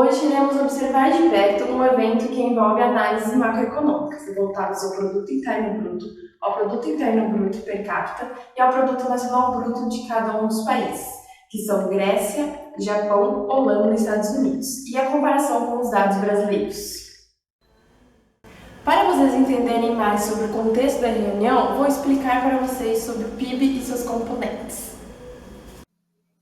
Hoje iremos observar de perto um evento que envolve análises macroeconômicas voltadas ao produto interno bruto, ao produto interno bruto per capita e ao produto nacional bruto de cada um dos países, que são Grécia, Japão, Holanda e Estados Unidos, e a comparação com os dados brasileiros. Para vocês entenderem mais sobre o contexto da reunião, vou explicar para vocês sobre o PIB e seus componentes.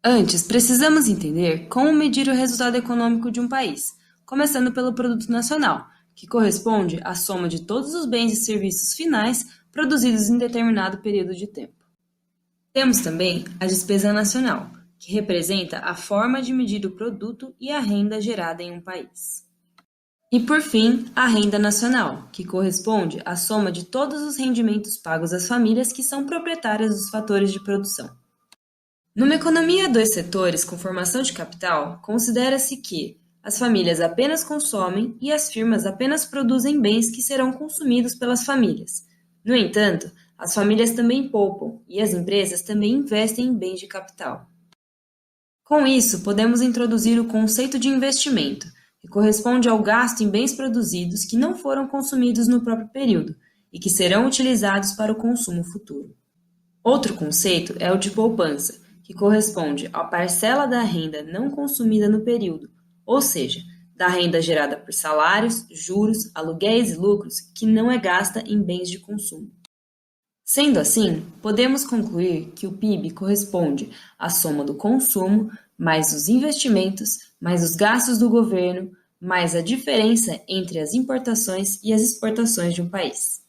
Antes, precisamos entender como medir o resultado econômico de um país, começando pelo produto nacional, que corresponde à soma de todos os bens e serviços finais produzidos em determinado período de tempo. Temos também a despesa nacional, que representa a forma de medir o produto e a renda gerada em um país. E, por fim, a renda nacional, que corresponde à soma de todos os rendimentos pagos às famílias que são proprietárias dos fatores de produção. Numa economia a dois setores com formação de capital, considera-se que as famílias apenas consomem e as firmas apenas produzem bens que serão consumidos pelas famílias. No entanto, as famílias também poupam e as empresas também investem em bens de capital. Com isso, podemos introduzir o conceito de investimento, que corresponde ao gasto em bens produzidos que não foram consumidos no próprio período e que serão utilizados para o consumo futuro. Outro conceito é o de poupança, que corresponde à parcela da renda não consumida no período, ou seja, da renda gerada por salários, juros, aluguéis e lucros que não é gasta em bens de consumo. Sendo assim, podemos concluir que o PIB corresponde à soma do consumo, mais os investimentos, mais os gastos do governo, mais a diferença entre as importações e as exportações de um país.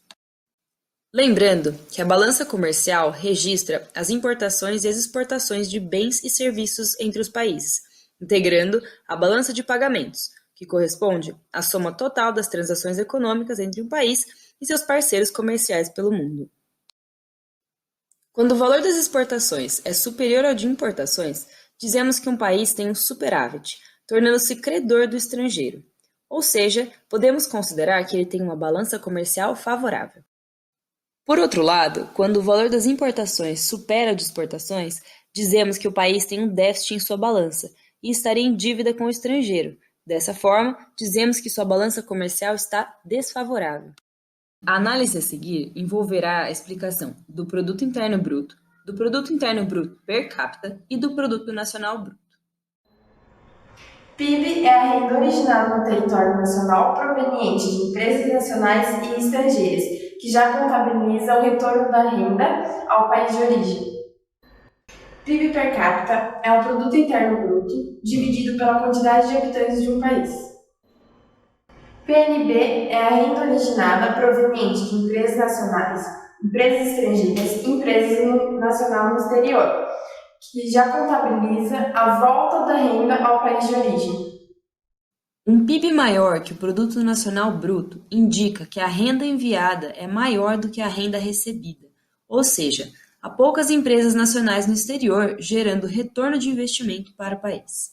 Lembrando que a balança comercial registra as importações e as exportações de bens e serviços entre os países, integrando a balança de pagamentos, que corresponde à soma total das transações econômicas entre um país e seus parceiros comerciais pelo mundo. Quando o valor das exportações é superior ao de importações, dizemos que um país tem um superávit, tornando-se credor do estrangeiro, ou seja, podemos considerar que ele tem uma balança comercial favorável. Por outro lado, quando o valor das importações supera o de exportações, dizemos que o país tem um déficit em sua balança e estaria em dívida com o estrangeiro. Dessa forma, dizemos que sua balança comercial está desfavorável. A análise a seguir envolverá a explicação do Produto Interno Bruto, do Produto Interno Bruto per capita e do Produto Nacional Bruto. PIB é a renda originada no território nacional proveniente de empresas nacionais e estrangeiras, que já contabiliza o retorno da renda ao país de origem. PIB per capita é o produto interno bruto dividido pela quantidade de habitantes de um país. PNB é a renda originada proveniente de empresas nacionais, empresas estrangeiras e empresas nacionais no exterior, que já contabiliza a volta da renda ao país de origem. Um PIB maior que o Produto Nacional Bruto indica que a renda enviada é maior do que a renda recebida, ou seja, há poucas empresas nacionais no exterior gerando retorno de investimento para o país.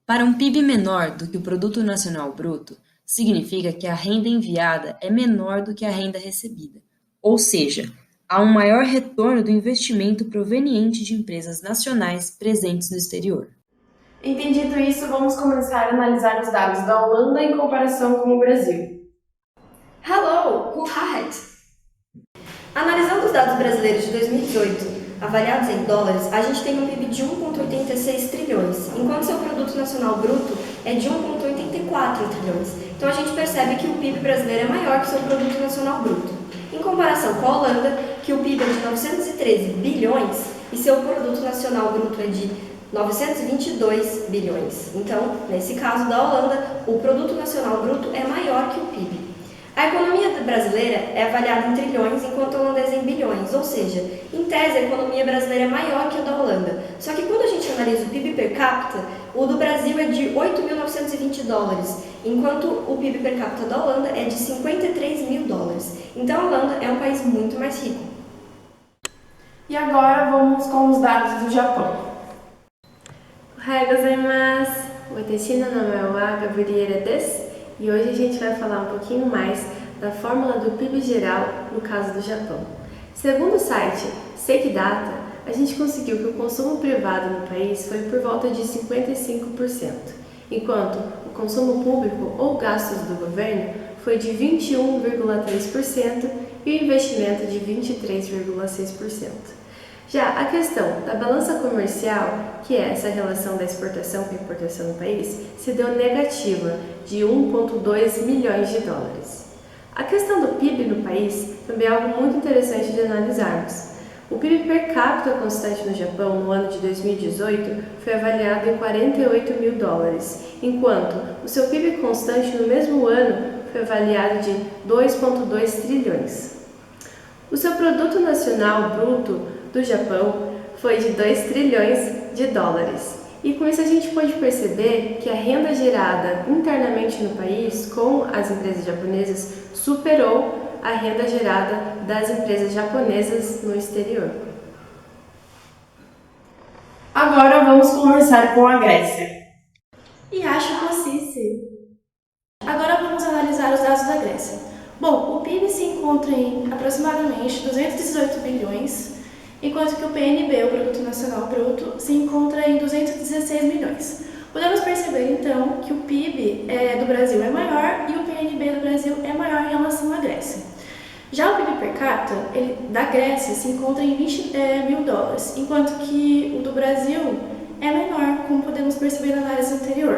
Para um PIB menor do que o Produto Nacional Bruto, significa que a renda enviada é menor do que a renda recebida, ou seja, há um maior retorno do investimento proveniente de empresas nacionais presentes no exterior. Entendido isso, vamos começar a analisar os dados da Holanda em comparação com o Brasil. Hello, Gulhahet! Analisando os dados brasileiros de 2018, avaliados em dólares, a gente tem um PIB de 1,86 trilhões, enquanto seu Produto Nacional Bruto é de 1,84 trilhões. Então a gente percebe que o PIB brasileiro é maior que seu Produto Nacional Bruto. Em comparação com a Holanda, que o PIB é de 913 bilhões e seu Produto Nacional Bruto é de 922 bilhões. Então, nesse caso da Holanda, o Produto Nacional Bruto é maior que o PIB. A economia brasileira é avaliada em trilhões, enquanto a holandesa é em bilhões, ou seja, em tese a economia brasileira é maior que a da Holanda. Só que quando a gente analisa o PIB per capita, o do Brasil é de 8.920 dólares, enquanto o PIB per capita da Holanda é de 53 mil dólares. Então a Holanda é um país muito mais rico. E agora vamos com os dados do Japão. Ohayou gozaimasu! Watashi no name wa Gabriela desu. E hoje a gente vai falar um pouquinho mais da fórmula do PIB geral no caso do Japão. Segundo o site Sekidata, a gente conseguiu que o consumo privado no país foi por volta de 55%, enquanto o consumo público ou gastos do governo foi de 21,3% e o investimento de 23,6%. Já a questão da balança comercial, que é essa relação da exportação com a importação no país, se deu negativa, de 1,2 milhões de dólares. A questão do PIB no país também é algo muito interessante de analisarmos. O PIB per capita constante no Japão no ano de 2018 foi avaliado em 48 mil dólares, enquanto o seu PIB constante no mesmo ano foi avaliado de 2,2 trilhões. O seu produto nacional bruto do Japão foi de 2 trilhões de dólares. E com isso a gente pode perceber que a renda gerada internamente no país com as empresas japonesas superou a renda gerada das empresas japonesas no exterior. Agora vamos conversar com a Grécia. E acho possível. Agora vamos analisar os dados da Grécia. Bom, o PIB se encontra em aproximadamente 218 bilhões, enquanto que o PNB, o Produto Nacional Bruto, se encontra em 216 milhões. Podemos perceber, então, que o PIB do Brasil é maior e o PNB do Brasil é maior em relação à Grécia. Já o PIB per capita da Grécia se encontra em 20 mil dólares, enquanto que o do Brasil é menor, como podemos perceber na análise anterior.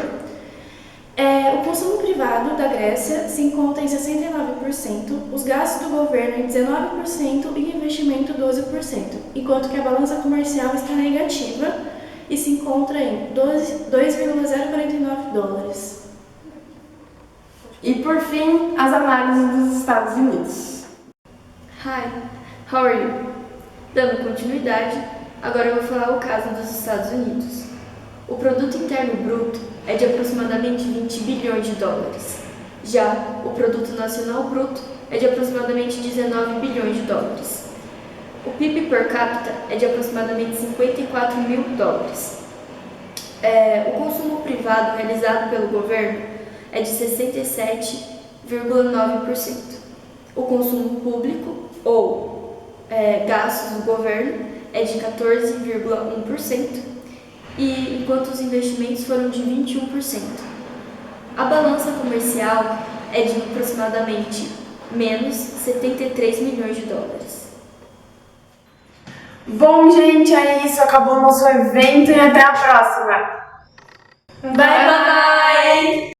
O consumo privado da Grécia se encontra em 69%, os gastos do governo em 19% e o investimento 12%, enquanto que a balança comercial está negativa e se encontra em 2,049 dólares. E por fim, as análises dos Estados Unidos. Hi, how are you? Dando continuidade, agora eu vou falar o caso dos Estados Unidos. O produto interno bruto é de aproximadamente 20 bilhões de dólares. Já o produto nacional bruto é de aproximadamente 19 bilhões de dólares. O PIB per capita é de aproximadamente 54 mil dólares. O consumo privado realizado pelo governo é de 67,9%. O consumo público ou gastos do governo é de 14,1%. E enquanto os investimentos foram de 21%. A balança comercial é de aproximadamente menos 73 milhões de dólares. Bom, gente, é isso. Acabou o nosso evento e até a próxima. Bye, bye!